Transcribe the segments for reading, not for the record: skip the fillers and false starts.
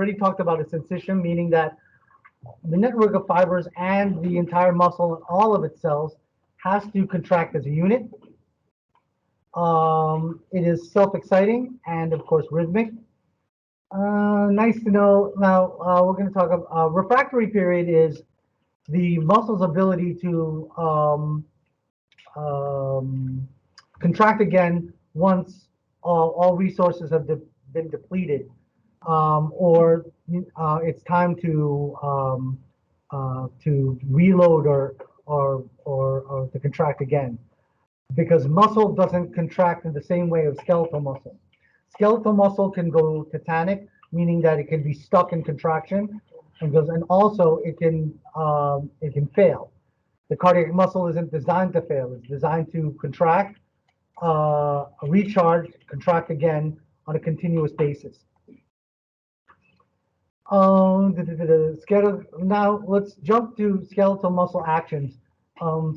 already talked about a syncytium, meaning that the network of fibers and the entire muscle and all of its cells has to contract as a unit. It is self-exciting and, of course, rhythmic. Nice to know. Now, we're going to talk about refractory period is the muscle's ability to contract again once all resources have been depleted, or it's time to reload or to contract again, because muscle doesn't contract in the same way of skeletal muscle. Skeletal muscle can go tetanic, meaning that it can be stuck in contraction, and also it can fail. The cardiac muscle isn't designed to fail; it's designed to contract, recharge, contract again on a continuous basis. Now let's jump to skeletal muscle actions.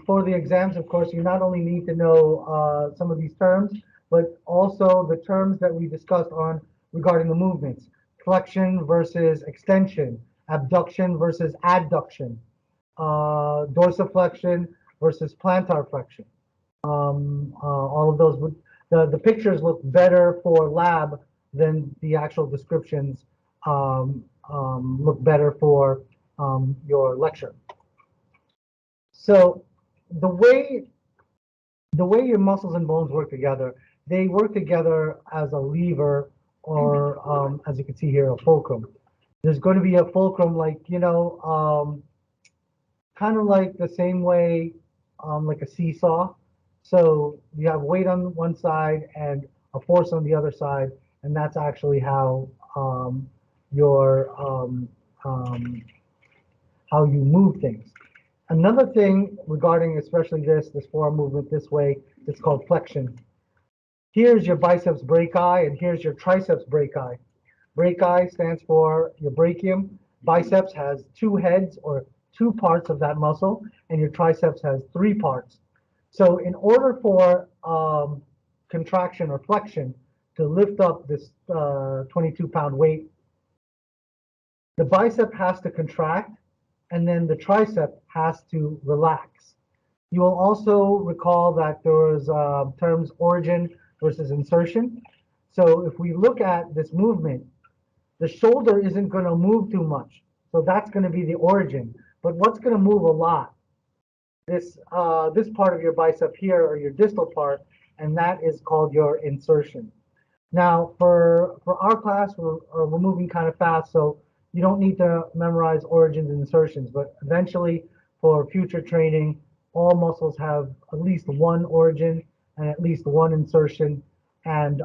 For the exams, of course, you not only need to know some of these terms, but also the terms that we discussed on regarding the movements: flexion versus extension, abduction versus adduction, dorsiflexion versus plantar flexion. All of those the pictures look better for lab than the actual descriptions look better for your lecture. So the way your muscles and bones work together, they work together as a lever, or as you can see here, a fulcrum. There's going to be a fulcrum, like, kind of like the same way, like a seesaw. So you have weight on one side and a force on the other side, and that's actually how how you move things. Another thing regarding especially this forearm movement this way, it's called flexion. Here's your biceps brachii, and here's your triceps brachii. Brachii stands for your brachium. Biceps has two heads, or two parts of that muscle, and your triceps has three parts. So in order for contraction or flexion to lift up this 22-pound weight, the bicep has to contract, and then the tricep has to relax. You will also recall that there was terms origin versus insertion. So if we look at this movement, the shoulder isn't going to move too much. So that's going to be the origin. But what's going to move a lot? This part of your bicep here, or your distal part, and that is called your insertion. Now, for our class, we're moving kind of fast, so you don't need to memorize origins and insertions, but eventually for future training, all muscles have at least one origin and at least one insertion, and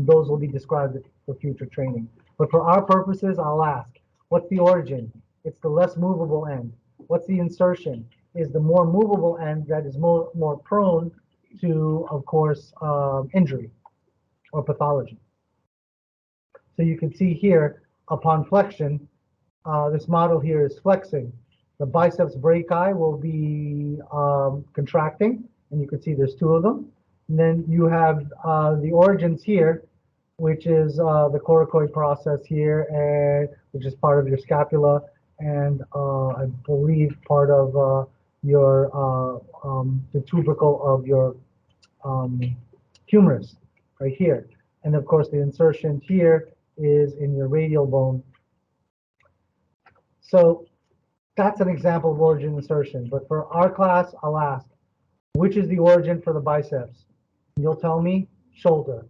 those will be described for future training. But for our purposes, I'll ask, what's the origin? It's the less movable end. What's the insertion? Is the more movable end that is more prone to, of course, injury or pathology. So you can see here, upon flexion, this model here is flexing. The biceps brachii will be contracting, and you can see there's two of them. And then you have the origins here, which is the coracoid process here, which is part of your scapula, and I believe part of the tubercle of your humerus, right here. And of course, the insertion here is in your radial bone. So that's an example of origin insertion. But for our class, I'll ask, which is the origin for the biceps? You'll tell me shoulder.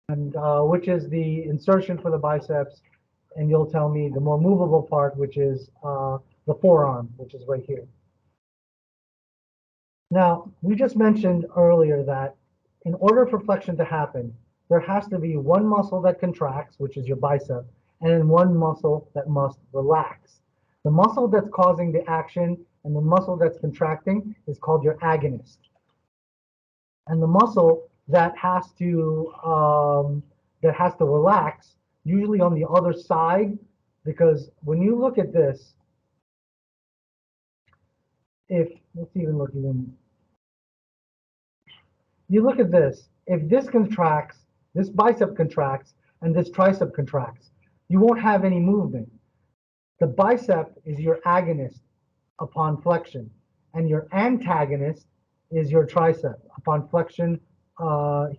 And which is the insertion for the biceps? And you'll tell me the more movable part, which is the forearm, which is right here. Now, we just mentioned earlier that in order for flexion to happen, there has to be one muscle that contracts, which is your bicep, and then one muscle that must relax. The muscle that's causing the action and the muscle that's contracting is called your agonist. And the muscle that has to relax, usually on the other side, because when you look at this, let's even look even. You look at this. If this contracts, this bicep contracts, and this tricep contracts, you won't have any movement. The bicep is your agonist upon flexion, and your antagonist is your tricep upon flexion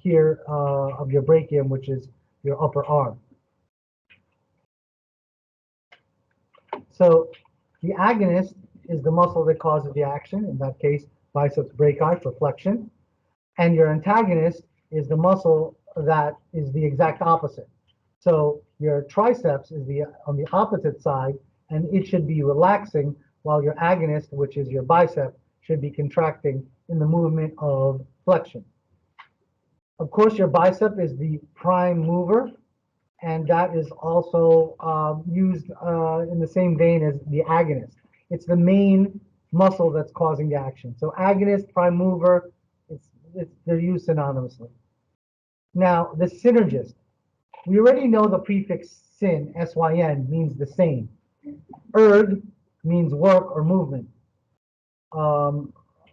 here of your brachium, which is your upper arm. So the agonist is the muscle that causes the action, in that case, biceps brachii for flexion. And your antagonist is the muscle that is the exact opposite. So your triceps is on the opposite side, and it should be relaxing, while your agonist, which is your bicep, should be contracting in the movement of flexion. Of course, your bicep is the prime mover, and that is also used in the same vein as the agonist. It's the main muscle that's causing the action. So agonist, prime mover, they're used synonymously. Now, the synergist. We already know the prefix syn, S-Y-N, means the same. Erg means work or movement.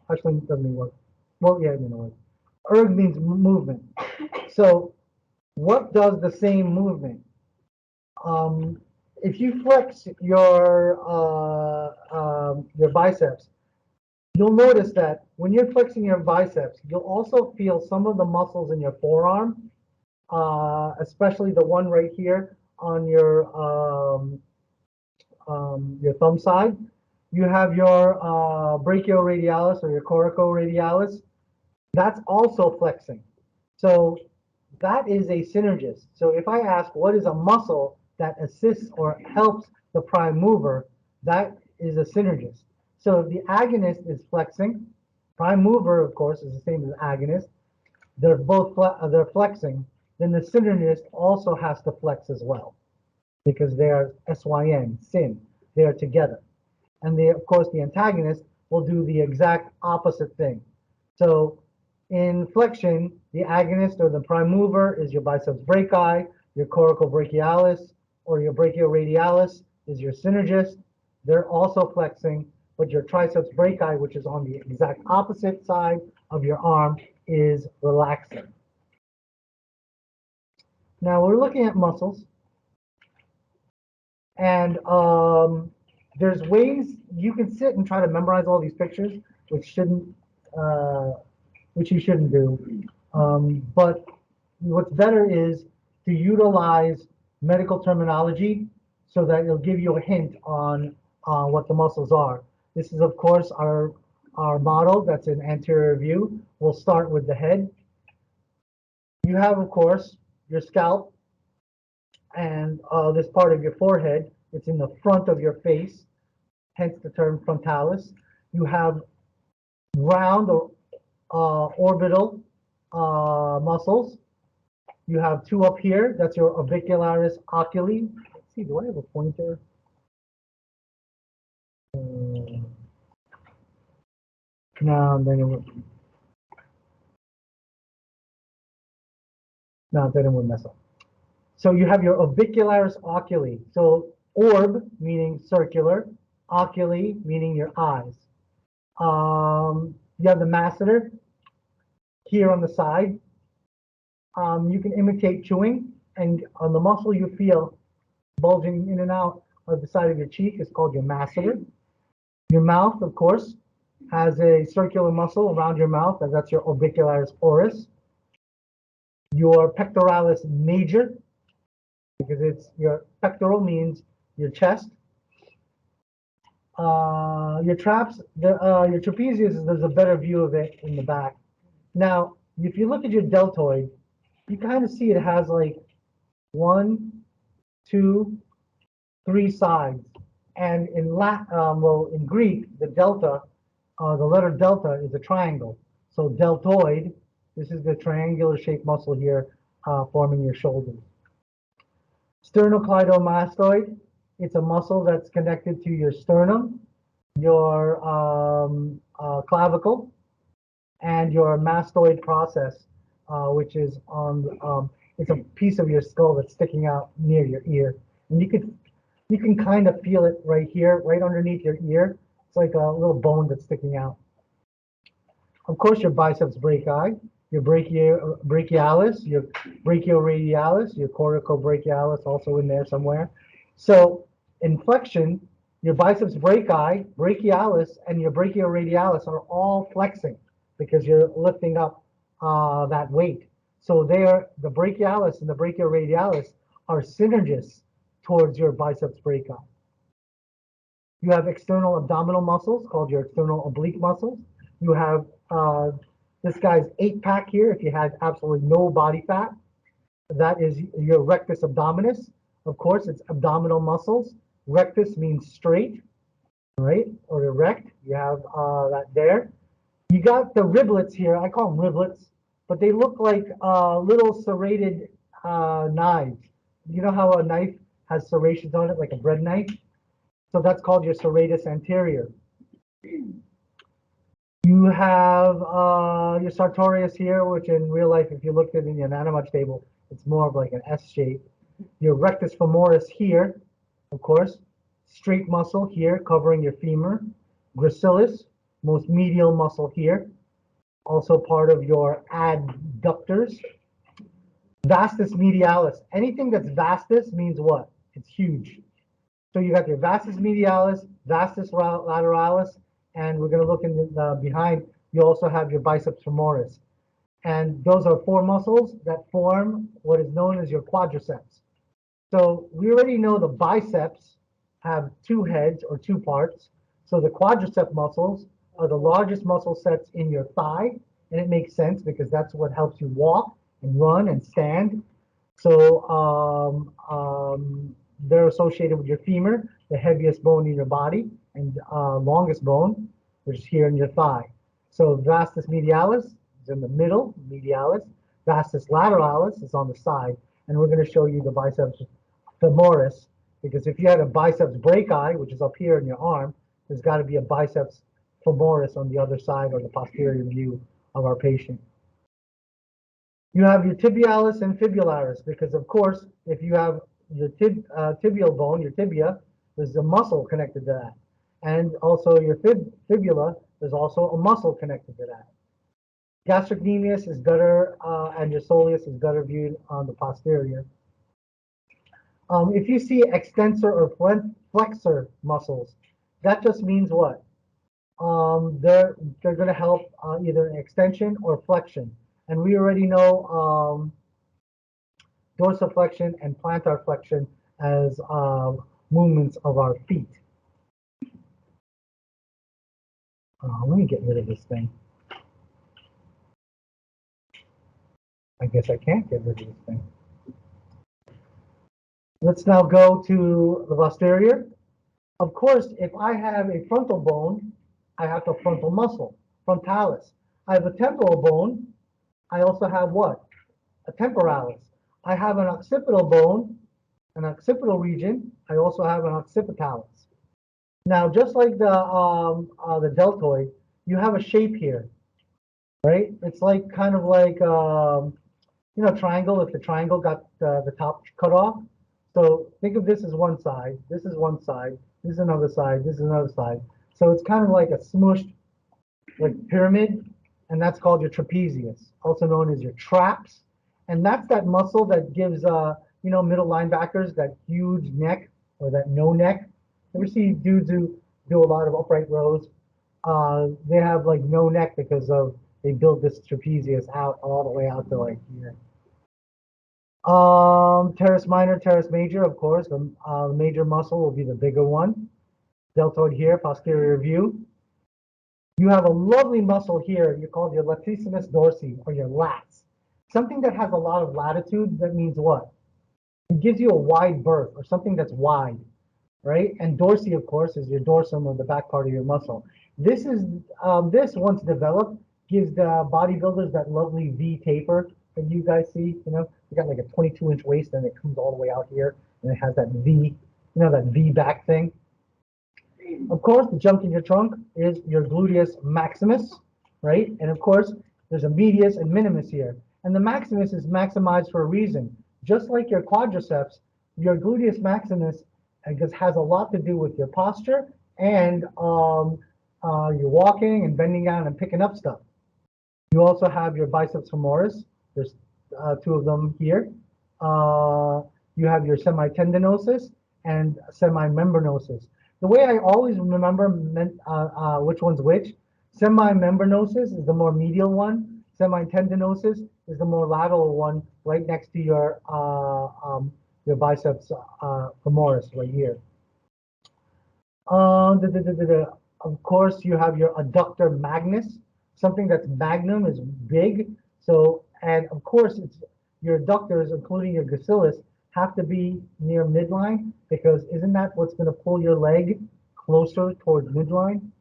Actually, it doesn't mean work. Well, yeah, you know what. Erg means movement. So what does the same movement? If you flex your biceps, you'll notice that when you're flexing your biceps, you'll also feel some of the muscles in your forearm, especially the one right here on your thumb side. You have your brachioradialis or your coracoradialis. That's also flexing. So that is a synergist. So if I ask what is a muscle that assists or helps the prime mover, that is a synergist. So if the agonist is flexing, prime mover, of course, is the same as agonist. They're both they're flexing. Then the synergist also has to flex as well, because they are SYN, syn. They are together. And of course, the antagonist will do the exact opposite thing. So in flexion, the agonist or the prime mover is your biceps brachii, your coracobrachialis or your brachioradialis is your synergist. They're also flexing, but your triceps brachii, which is on the exact opposite side of your arm, is relaxing. Now we're looking at muscles, and there's ways you can sit and try to memorize all these pictures, which you shouldn't do. But what's better is to utilize medical terminology so that it'll give you a hint on what the muscles are. This is, of course, our model. That's an anterior view. We'll start with the head. You have, of course, your scalp and this part of your forehead. It's in the front of your face, hence the term frontalis. You have round or orbital muscles. You have two up here. That's your orbicularis oculi. Let's see, do I have a pointer? No, then it would mess up. So you have your orbicularis oculi. So orb meaning circular, oculi meaning your eyes. You have the masseter here on the side. You can imitate chewing, and on the muscle you feel bulging in and out of the side of your cheek is called your masseter. Your mouth, of course, has a circular muscle around your mouth, and that's your orbicularis oris. Your pectoralis major, because it's your pectoral means your chest. Your trapezius, there's a better view of it in the back. Now, if you look at your deltoid, you kind of see it has like 1, 2, 3 sides. And in in Greek, the delta, the letter delta is a triangle. So deltoid, this is the triangular shaped muscle here forming your shoulders. Sternocleidomastoid, it's a muscle that's connected to your sternum, your clavicle, and your mastoid process, which is on, it's a piece of your skull that's sticking out near your ear. And you can kind of feel it right here, right underneath your ear. It's like a little bone that's sticking out. Of course, your biceps brachii. your brachialis, your brachioradialis, your coracobrachialis also in there somewhere. So in flexion, your biceps brachii, brachialis, and your brachioradialis are all flexing because you're lifting up that weight. So the brachialis and the brachioradialis are synergists towards your biceps brachii. You have external abdominal muscles called your external oblique muscles. You have this guy's 8-pack here if you had absolutely no body fat. That is your rectus abdominis. Of course, it's abdominal muscles. Rectus means straight, right, or erect. You have that there. You got the riblets here. I call them riblets, but they look like little serrated knives. You know how a knife has serrations on it, like a bread knife? So that's called your serratus anterior. You have your sartorius here, which in real life, if you looked at it in your anatomy table, it's more of like an S shape. Your rectus femoris here, of course, straight muscle here covering your femur. Gracilis, most medial muscle here, also part of your adductors. Vastus medialis. Anything that's vastus means what? It's huge. So you got your vastus medialis, vastus lateralis, and we're going to look in the behind. You also have your biceps femoris. And those are 4 muscles that form what is known as your quadriceps. So we already know the biceps have 2 heads or 2 parts. So the quadricep muscles are the largest muscle sets in your thigh. And it makes sense because that's what helps you walk and run and stand. So they're associated with your femur, the heaviest bone in your body, and longest bone, which is here in your thigh. So vastus medialis is in the middle, medialis. Vastus lateralis is on the side. And we're going to show you the biceps femoris, because if you had a biceps brachii, which is up here in your arm, there's got to be a biceps femoris on the other side or the posterior view of our patient. You have your tibialis and fibularis, because of course, if you have your tibial bone, your tibia, there's a muscle connected to that. And also your fibula, there's also a muscle connected to that. Gastrocnemius is gutter, and your soleus is gutter viewed on the posterior. If you see extensor or flexor muscles, that just means what? They're going to help either extension or flexion. And we already know dorsiflexion and plantar flexion as movements of our feet. Let me get rid of this thing. I guess I can't get rid of this thing. Let's now go to the posterior. Of course, if I have a frontal bone, I have the frontal muscle, frontalis. I have a temporal bone. I also have what? A temporalis. I have an occipital bone, an occipital region. I also have an occipitalis. Now, just like the deltoid, you have a shape here, right? It's like kind of like you know, triangle. If the triangle got the top cut off, so think of this as one side. This is one side. This is another side. This is another side. So it's kind of like a smushed, like pyramid, and that's called your trapezius, also known as your traps. And that's that muscle that gives, you know, middle linebackers that huge neck or that no neck. Ever see dudes who do a lot of upright rows? They have like no neck because of they build this trapezius out all the way out to like here. Teres minor, teres major, of course, the major muscle will be the bigger one. Deltoid here, posterior view. You have a lovely muscle here, you call your latissimus dorsi, or your lats. Something that has a lot of latitude, that means what? It gives you a wide berth, or something that's wide, right? And dorsi, of course, is your dorsum, or the back part of your muscle. This is, this once developed, gives the bodybuilders that lovely V taper that you guys see, you know? You got like a 22-inch waist, and it comes all the way out here, and it has that V, you know, that V back thing. Of course, the junk in your trunk is your gluteus maximus, right? And of course, there's a medius and minimus here. And the maximus is maximized for a reason. Just like your quadriceps, your gluteus maximus has a lot to do with your posture and you're walking and bending down and picking up stuff. You also have your biceps femoris. There's two of them here. You have your semitendinosus and semimembranosus. The way I always remember which one's which, semimembranosus is the more medial one. Semitendinosus is the more lateral one, right next to your biceps femoris right here. Of course, you have your adductor magnus. Something that's magnum is big. So, and of course, it's your adductors, including your gracilis, have to be near midline because isn't that what's going to pull your leg closer towards midline?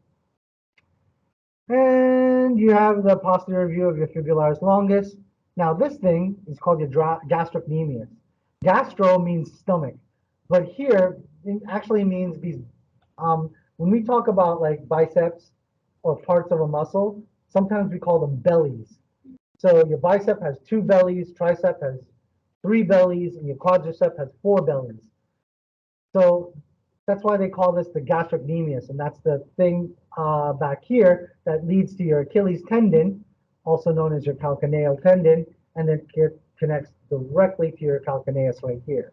And you have the posterior view of your fibularis longus. Now, this thing is called your gastrocnemius. Gastro means stomach, but here it actually means these. When we talk about like biceps or parts of a muscle, sometimes we call them bellies. So your bicep has 2 bellies, tricep has 3 bellies, and your quadricep has 4 bellies. So that's why they call this the gastrocnemius, and that's the thing back here that leads to your Achilles tendon, also known as your calcaneal tendon, and then it connects directly to your calcaneus right here.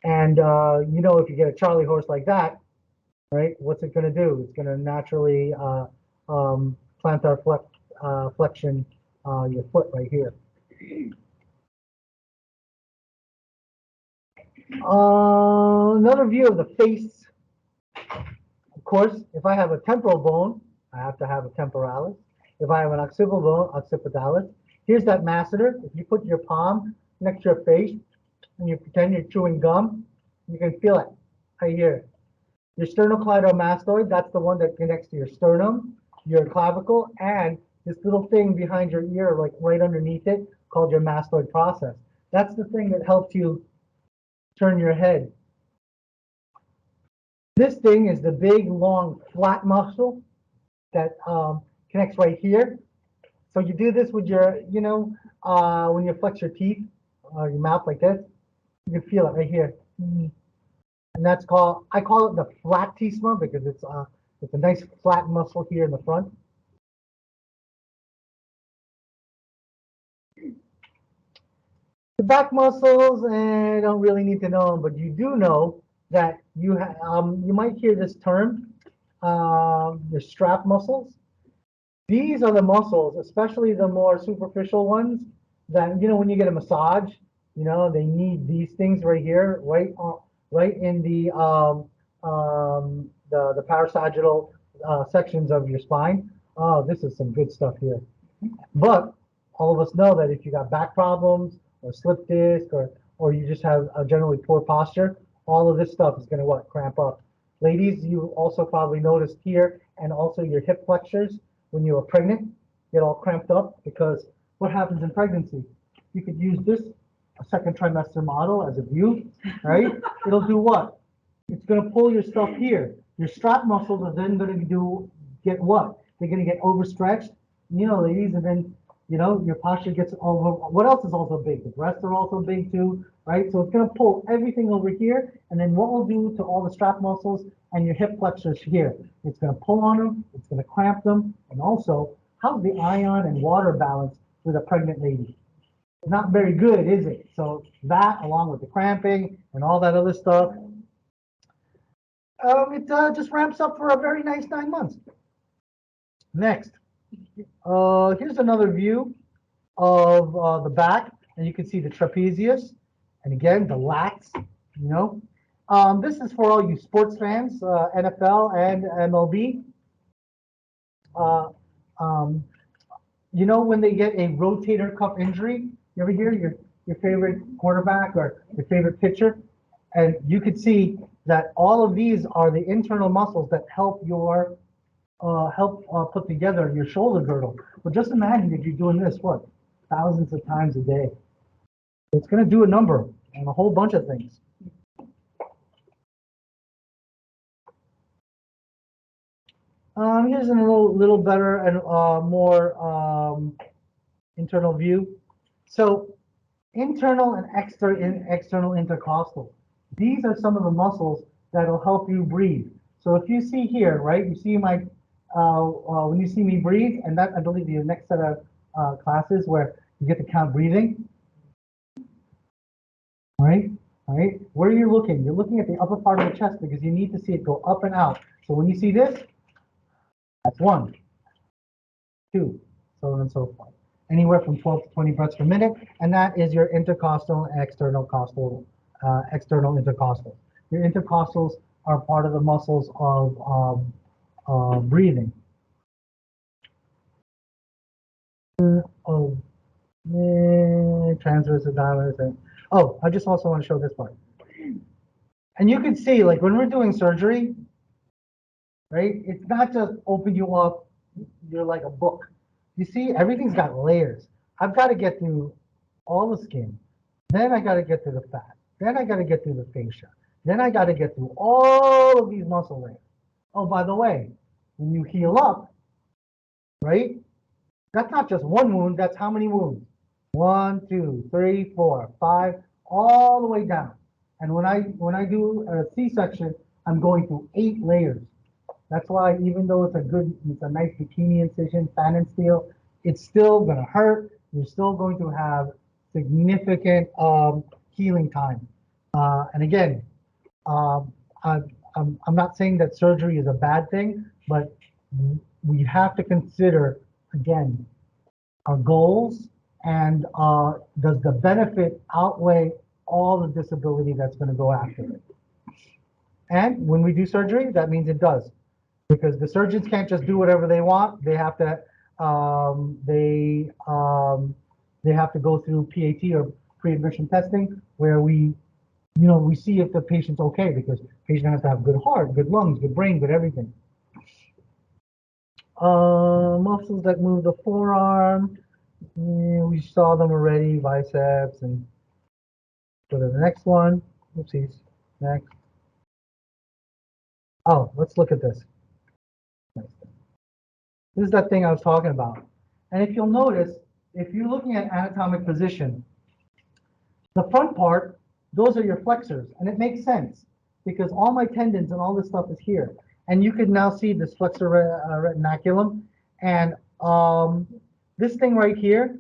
And if you get a Charlie horse like that, right, what's it going to do? It's going to naturally plantar flexion your foot right here. Another view of the face. Of course, if I have a temporal bone, I have to have a temporalis. If I have an occipital bone, occipitalis. Here's that masseter. If you put your palm next to your face and you pretend you're chewing gum, you can feel it right here. Your sternocleidomastoid, that's the one that connects to your sternum, your clavicle, and this little thing behind your ear, like right underneath it, called your mastoid process. That's the thing that helps you turn your head. This thing is the big, long, flat muscle that connects right here. So you do this with your, when you flex your teeth, your mouth like this, you can feel it right here. And that's called, I call it the flatissima because it's a nice flat muscle here in the front. The back muscles, and I don't really need to know them, but you do know that you might hear this term, the strap muscles. These are the muscles, especially the more superficial ones, that when you get a massage, they need these things right here, right in the parasagittal sections of your spine. Oh, this is some good stuff here. But all of us know that if you got back problems or slip disc or you just have a generally poor posture, all of this stuff is going to cramp up. Ladies, you also probably noticed here, and also your hip flexors when you are pregnant get all cramped up because what happens in pregnancy? You could use this a second trimester model as a view, right? It'll do what? It's going to pull your stuff here. Your strap muscles are then going to get what? They're going to get overstretched, ladies, and then your posture gets over. What else is also big? The breasts are also big too, right? So it's going to pull everything over here, and then what will do to all the strap muscles and your hip flexors here? It's going to pull on them, it's going to cramp them, and also, how's the ion and water balance with a pregnant lady? Not very good, is it? So that, along with the cramping and all that other stuff, it just ramps up for a very nice 9 months. Next. Here's another view of the back, and you can see the trapezius, and again the lats. This is for all you sports fans, NFL and MLB. When they get a rotator cuff injury, you ever hear your favorite quarterback or your favorite pitcher, and you could see that all of these are the internal muscles that help put together your shoulder girdle. But just imagine if you're doing this, thousands of times a day. It's going to do a number on a whole bunch of things. Here's a little better and more internal view. So internal and external intercostal. These are some of the muscles that will help you breathe. So if you see here, right, you see my when you see me breathe, and that I believe the next set of classes where you get to count breathing. All right, all right. Where are you looking? You're looking at the upper part of the chest because you need to see it go up and out. So when you see this, that's 1, 2, so on and so forth. Anywhere from 12 to 20 breaths per minute, and that is your intercostal and external intercostals. Your intercostals are part of the muscles of breathing. Oh, transverse abdominis. Oh, I just also want to show this part. And you can see, like when we're doing surgery, right? It's not just open you up, you're like a book. You see, everything's got layers. I've got to get through all the skin. Then I got to get through the fat. Then I got to get through the fascia. Then I got to get through all of these muscle layers. Oh, by the way, when you heal up, right? That's not just one wound, that's how many wounds? 1, 2, 3, 4, 5, all the way down. And when I do a C-section, I'm going through 8 layers. That's why even though it's a nice bikini incision, fan and steel, it's still gonna hurt. You're still going to have significant healing time. And again, I'm not saying that surgery is a bad thing, but we have to consider, again, our goals and does the benefit outweigh all the disability that's going to go after it. And when we do surgery, that means it does, because the surgeons can't just do whatever they want. They have to go through PAT or pre-admission testing, where we see if the patient's okay, because the patient has to have good heart, good lungs, good brain, good everything. Muscles that move the forearm, we saw them already, biceps, and go to the next one. Oopsies, next. Oh, let's look at this. This is that thing I was talking about. And if you'll notice, if you're looking at anatomic position, the front part, those are your flexors, and it makes sense because all my tendons and all this stuff is here. And you can now see this flexor retinaculum, and this thing right here,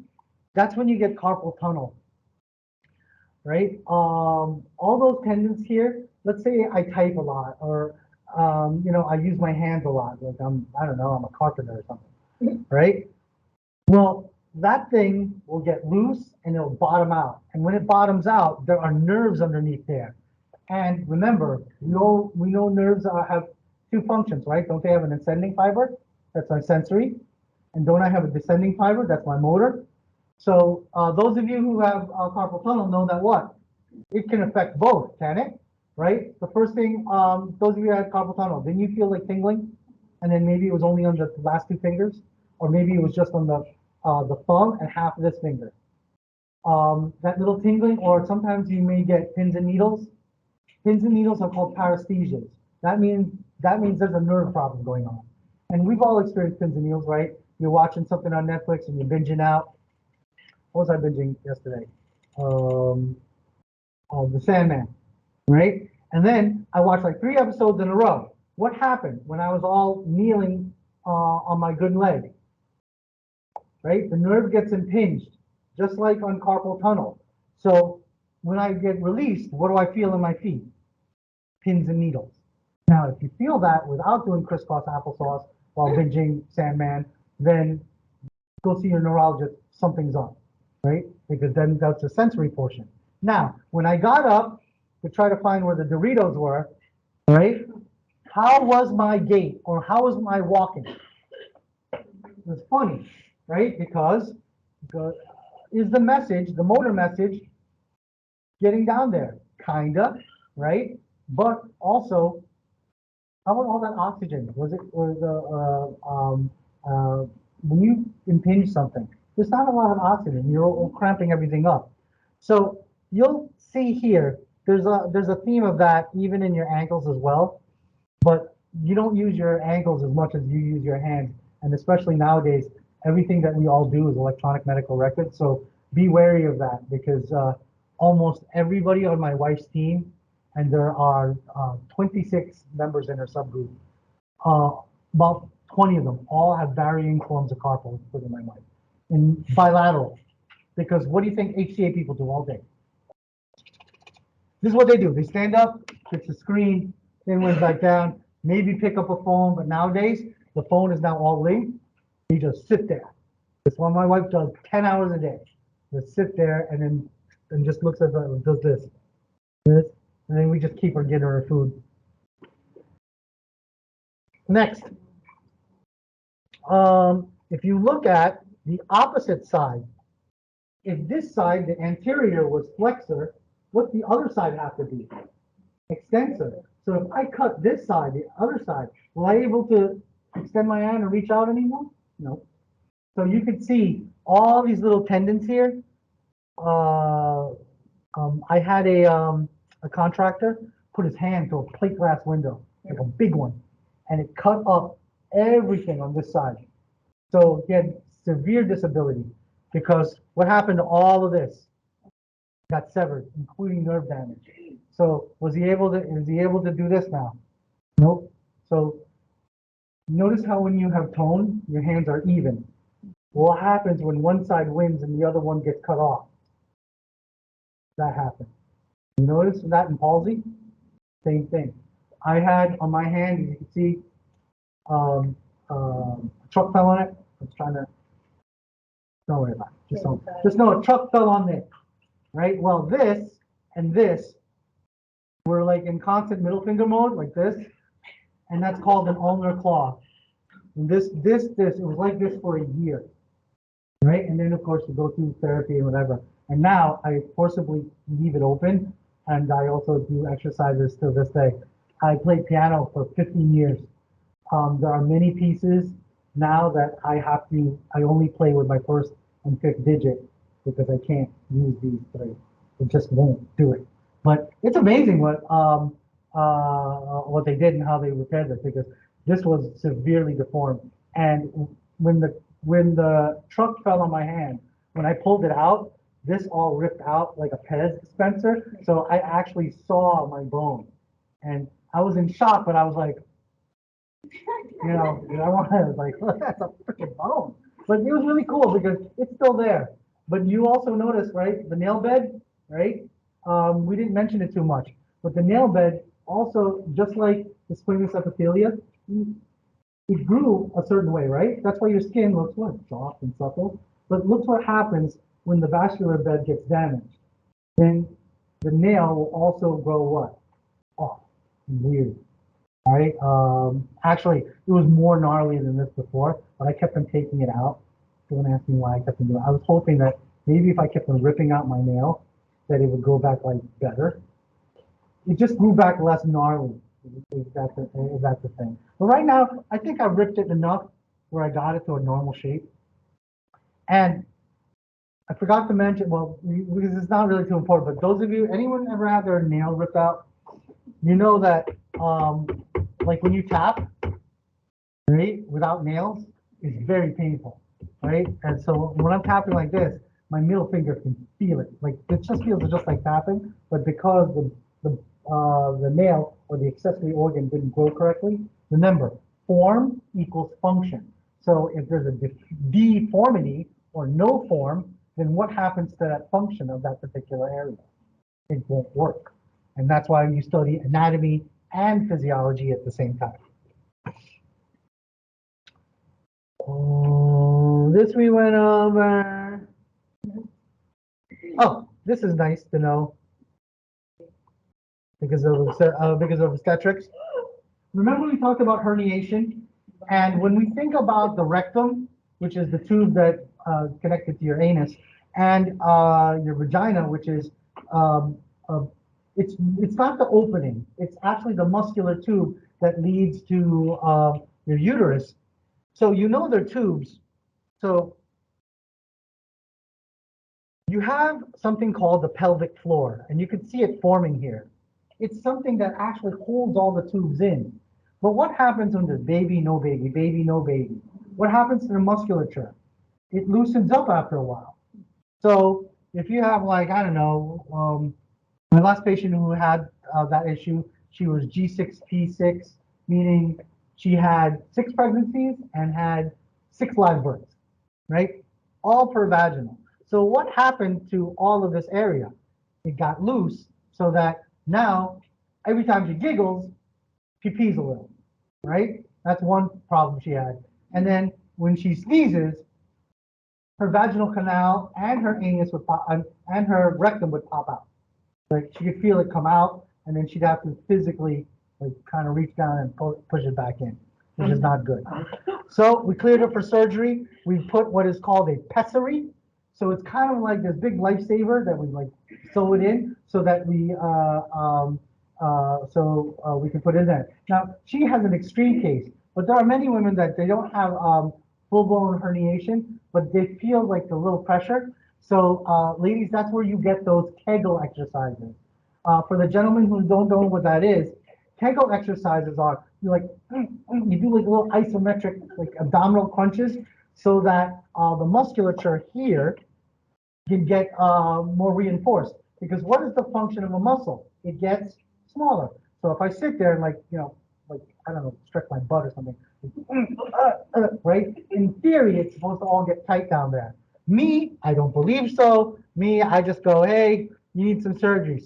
that's when you get carpal tunnel, right? All those tendons here, let's say I type a lot, or I use my hands a lot, like I don't know, I'm a carpenter or something, right? Well, that thing will get loose and it'll bottom out. And when it bottoms out, there are nerves underneath there. And remember, we know nerves have 2 functions, right? Don't they have an ascending fiber? That's my sensory. And don't I have a descending fiber? That's my motor. So those of you who have carpal tunnel know that what? It can affect both, can it? Right? The first thing, those of you who had carpal tunnel, didn't you feel like tingling? And then maybe it was only on the last 2 fingers, or maybe it was just on the thumb and half of this finger. That little tingling, or sometimes you may get pins and needles. Pins and needles are called paresthesias. That means there's a nerve problem going on. And we've all experienced pins and needles, right? You're watching something on Netflix and you're binging out. What was I binging yesterday? The Sandman, right? And then I watched like 3 episodes in a row. What happened when I was all kneeling on my good leg? Right? The nerve gets impinged, just like on carpal tunnel. So when I get released, what do I feel in my feet? Pins and needles. Now, if you feel that without doing crisscross applesauce while binging Sandman, then go see your neurologist, something's up, right? Because then that's the sensory portion. Now, when I got up to try to find where the Doritos were, right? How was my gait, or how was my walking? It was funny, right? Because is the message, the motor message, getting down there? Kinda, right? But also, how about all that oxygen? Was it, when you impinge something, there's not a lot of oxygen. You're cramping everything up. So you'll see here, there's a theme of that even in your ankles as well. But you don't use your ankles as much as you use your hands. And especially nowadays, everything that we all do is electronic medical records. So be wary of that, because almost everybody on my wife's team, and there are 26 members in her subgroup, about 20 of them all have varying forms of carpal, including my wife. in bilateral. Because what do you think HCA people do all day? This is what they do. They stand up, fix the screen, then went back down, maybe pick up a phone, but nowadays the phone is now all linked. You just sit there. That's what my wife does 10 hours a day. Just sit there and just looks at does this, and then we just keep her getting her food. Next, if you look at the opposite side, if this side, the anterior, was flexor, what's the other side have to be? Extensor. So if I cut this side, the other side, will I be able to extend my hand and reach out anymore? No. So you can see all these little tendons here. I had a contractor put his hand through a plate glass window, like a big one, and it cut up everything on this side. So he had severe disability because what happened to all of this got severed, including nerve damage. So is he able to do this now? Nope. So notice how when you have tone, your hands are even. What happens when one side wins and the other one gets cut off? That happens. You notice that in palsy? Same thing. I had on my hand, as you can see, a truck fell on it. I was trying to, don't worry about it. Just know a truck fell on there, right? Well, this and this were like in constant middle finger mode, like this, and that's called an ulnar claw. And this, it was like this for a year, right? And then of course you go through therapy and whatever. And now I forcibly leave it open, and I also do exercises till this day. I played piano for 15 years. There are many pieces now that I only play with my first and fifth digit because I can't use these three. It just won't do it. But it's amazing what they did and how they repaired it, because this was severely deformed. And when the truck fell on my hand, when I pulled it out, this all ripped out like a Pez dispenser. So I actually saw my bone, and I was in shock, but I was like, I was like, look, that's a freaking bone. But it was really cool because it's still there. But you also notice, right, the nail bed, right? We didn't mention it too much, but the nail bed also, just like the squamous epithelia, it grew a certain way, right? That's why your skin looks what? Soft and supple. But look what happens when the vascular bed gets damaged. Then the nail will also grow what? Off. Weird. All right. Actually, it was more gnarly than this before, but I kept on taking it out. Don't ask me why I kept on doing it. I was hoping that maybe if I kept on ripping out my nail, that it would go back like better. It just grew back less gnarly. Is that the thing? But right now, I think I ripped it enough where I got it to a normal shape. And I forgot to mention, well, because it's not really too important, but those of you, anyone ever had their nail ripped out? You know that, like when you tap, right, without nails, it's very painful, right? And so when I'm tapping like this, my middle finger can feel it. Like it just feels just like tapping, but because the nail or the accessory organ didn't grow correctly, remember, form equals function. So if there's a deformity or no form, then what happens to that function of that particular area? It won't work. And that's why you study anatomy and physiology at the same time. Oh, this we went over. Oh, this is nice to know because of obstetrics. Remember we talked about herniation, and when we think about the rectum, which is the tube that connected to your anus, and your vagina, which is it's not the opening. It's actually the muscular tube that leads to your uterus. So you know they're tubes. So you have something called the pelvic floor, and you can see it forming here. It's something that actually holds all the tubes in. But what happens when there's baby, no baby, baby, no baby? What happens to the musculature? It loosens up after a while. So if you have, like, I don't know, my last patient who had that issue, she was G6P6, meaning she had 6 pregnancies and had 6 live births, right? all per vaginal. So what happened to all of this area? It got loose so that now every time she giggles, she pees a little, right? That's one problem she had. And then when she sneezes, her vaginal canal and her anus would pop, and her rectum would pop out. Like she could feel it come out, and then she'd have to physically like kind of reach down and push it back in, which is not good. So we cleared her for surgery. We put what is called a pessary. So it's kind of like this big lifesaver that we like sew it in so that we we can put it in there. Now she has an extreme case, but there are many women that they don't have full-blown herniation, but they feel like a little pressure. So ladies, that's where you get those Kegel exercises. For the gentlemen who don't know what that is, Kegel exercises are you like you do like little isometric like abdominal crunches so that the musculature here can get more reinforced. Because what is the function of a muscle? It gets smaller. So if I sit there and like like I don't know, stretch my butt or something, right? In theory, it's supposed to all get tight down there. Me, I don't believe so. Me, I just go, hey, you need some surgery.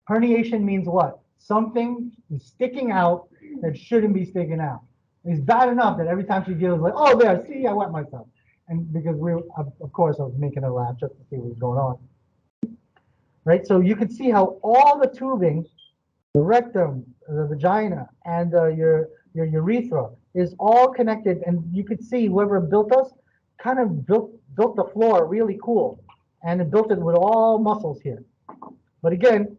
Herniation means what? Something is sticking out that shouldn't be sticking out. It's bad enough that every time she feels like, oh, there, see, I wet myself. And because of course, I was making her laugh just to see what was going on. Right? So you can see how all the tubing, the rectum, the vagina, and your urethra is all connected. And you could see whoever built us kind of built the floor really cool. And it built it with all muscles here. But again,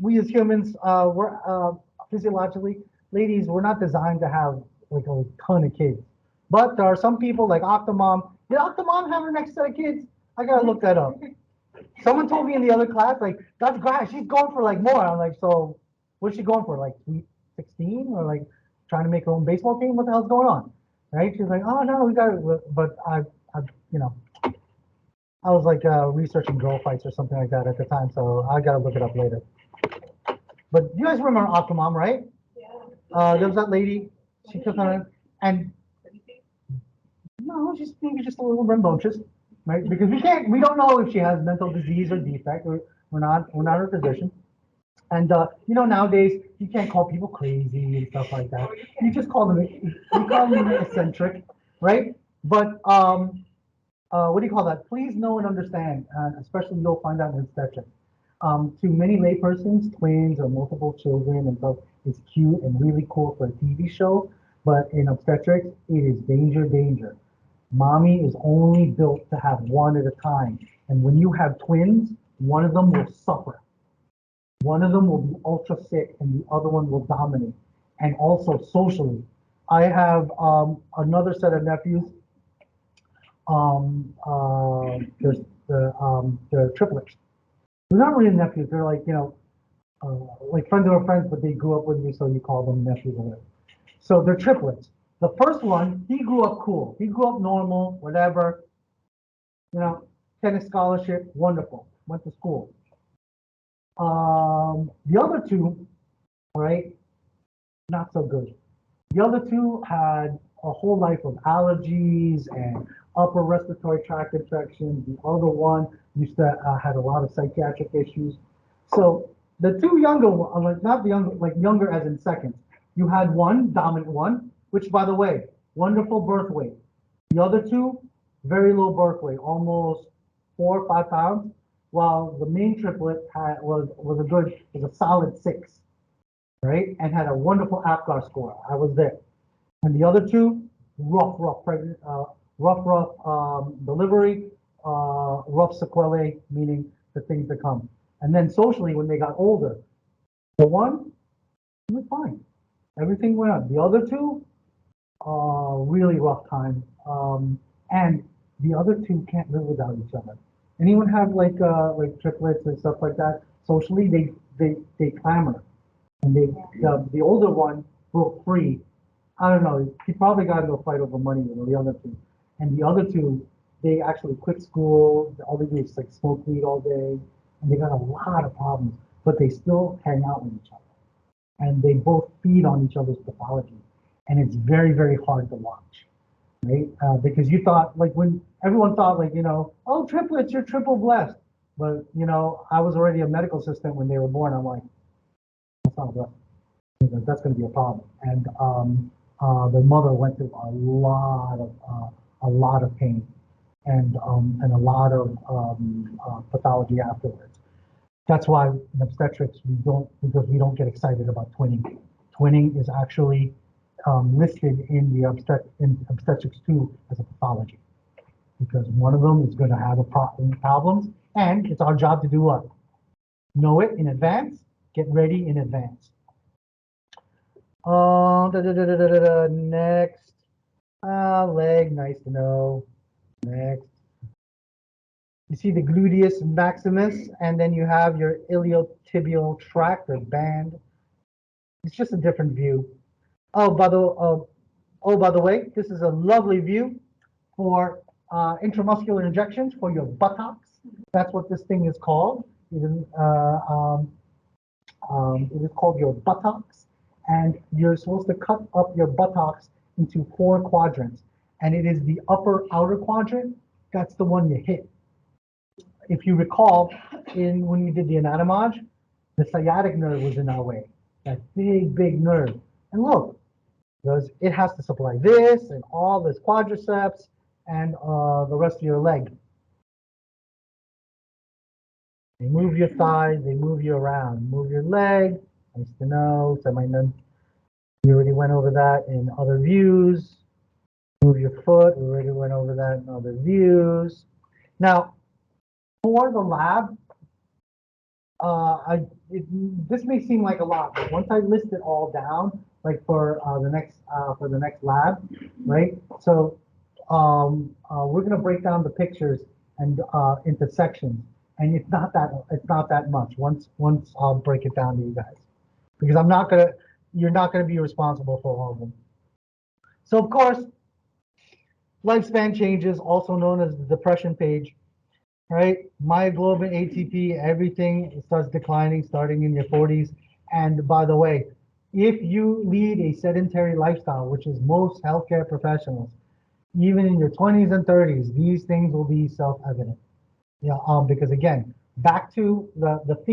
we as humans, we're physiologically, ladies, we're not designed to have like a ton of kids. But there are some people like Octomom. Did Octomom have her next set of kids? I gotta look that up. Someone told me in the other class, like, that's Garais, she's going for like more. I'm like, so what's she going for? Like Sweet 16 or like trying to make her own baseball team? What the hell's going on? Right? She's like, oh no, we got it. But I was like researching girl fights or something like that at the time, so I gotta look it up later. But you guys remember Aquamom, right? Yeah. There was that lady. She took on it, and no, she's maybe just a little rambunctious, right? Because we don't know if she has mental disease or defect. We're not her physician. And nowadays you can't call people crazy and stuff like that. You just call them eccentric, right? But what do you call that? Please know and understand, especially you'll find out in obstetrics. To many laypersons, twins or multiple children and stuff is cute and really cool for a TV show, but in obstetrics, it is danger, danger. Mommy is only built to have one at a time, and when you have twins, one of them will suffer. One of them will be ultra sick, and the other one will dominate. And also socially, I have another set of nephews. They're triplets. They're not really nephews. They're like like friends of our friends, but they grew up with me, so you call them nephews or whatever. So they're triplets. The first one, he grew up cool. He grew up normal, whatever. Tennis scholarship, wonderful. Went to school. The other two, all right, not so good. The other two had a whole life of allergies and upper respiratory tract infections. The other one used to had a lot of psychiatric issues. So the two younger ones, like not the younger, like younger as in seconds, you had one dominant one, which by the way, wonderful birth weight. The other two, very low birth weight, almost 4 or 5 pounds, while the main triplet was a solid 6, right, and had a wonderful APGAR score. I was there. And the other two, rough pregnant, rough delivery, rough sequelae, meaning the things that come. And then socially, when they got older, the one, he was fine. Everything went up. The other two, really rough time. And the other two can't live without each other. Anyone have like triplets and stuff like that? Socially, they clamor, and the older one broke free. I don't know. He probably got into a fight over money with the other two, and the other two, they actually quit school. All they do is like smoke weed all day, and they got a lot of problems. But they still hang out with each other, and they both feed on each other's pathology, and it's very, very hard to watch. right? Because you thought, like, when everyone thought, like, oh, triplets, you're triple blessed. But, I was already a medical assistant when they were born. I'm like, that's not blessed. That's going to be a problem. And the mother went through a lot of pain and a lot of pathology afterwards. That's why in obstetrics because we don't get excited about twinning. Twinning is actually listed in the obstetrics 2 as a pathology because one of them is going to have problems, and it's our job to do what? Know it in advance, get ready in advance. Next, leg, nice to know. Next. You see the gluteus maximus, and then you have your iliotibial tract or band. It's just a different view. Oh, by the way, this is a lovely view for intramuscular injections for your buttocks. That's what this thing is called. It is called your buttocks, and you're supposed to cut up your buttocks into 4 quadrants, and it is the upper outer quadrant. That's the one you hit. If you recall, when we did the anatomage, the sciatic nerve was in our way, that big nerve. And look, because it has to supply this and all this quadriceps and the rest of your leg. They move your thighs, they move you around, move your leg. Nice to know. We already went over that in other views. Move your foot. We already went over that in other views. Now, for the lab, this may seem like a lot, but once I list it all down, like for the next lab, right? So we're gonna break down the pictures and into sections, and it's not that much. Once I'll break it down to you guys, because you're not gonna be responsible for all of them. So of course, lifespan changes, also known as the depression page. Right? Myoglobin, ATP, everything starts declining starting in your 40s. And by the way, if you lead a sedentary lifestyle, which is most healthcare professionals, even in your 20s and 30s, these things will be self-evident. Yeah, because again, back to the theme.